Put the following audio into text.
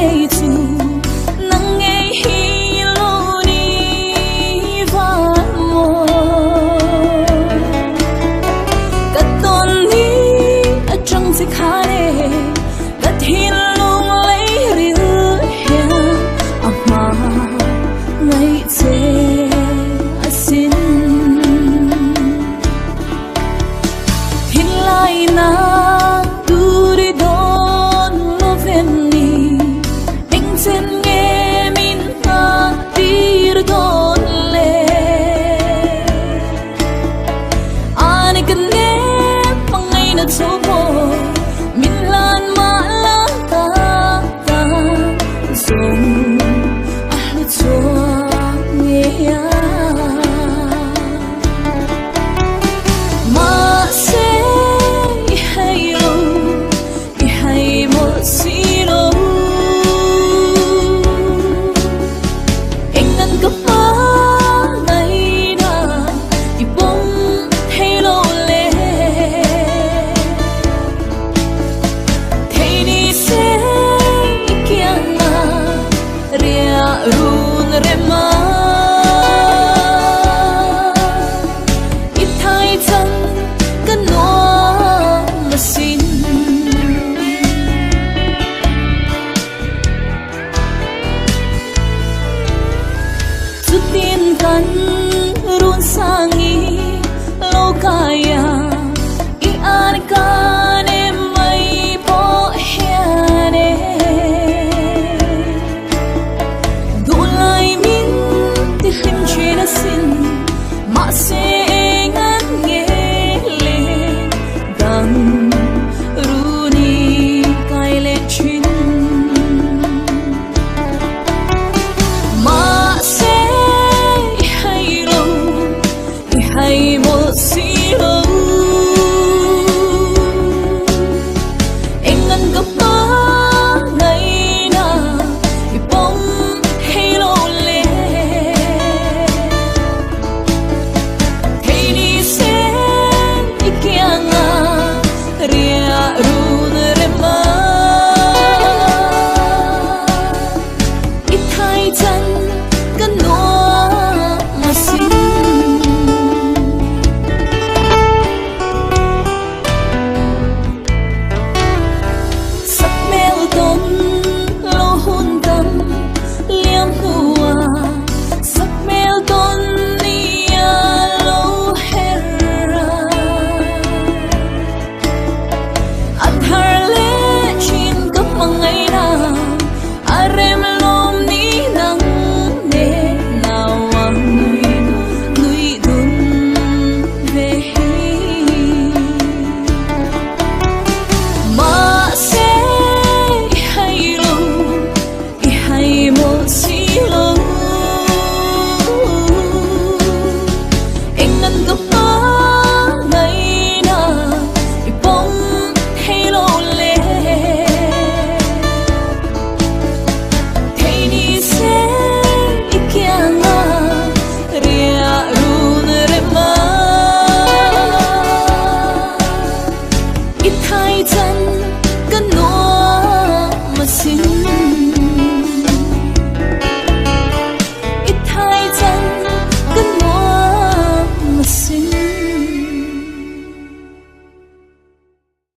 lệ tu nang nghe hi lo ni va mo cất tôn ni ở trong sự khá lệ cất hin lung lấy riu hea ama ngày thế xin hin lại na run sangi lo kaya ian kane mai po hiane dulai min ti him china sin ma se ngan nge le dam runi kai le chin hay một xí lô anh ngân gấp ba ngày nào thì bóng hay lô lệ thấy đi xe đi kia ngà ria ru re ma ít thay chân cân noa mà xin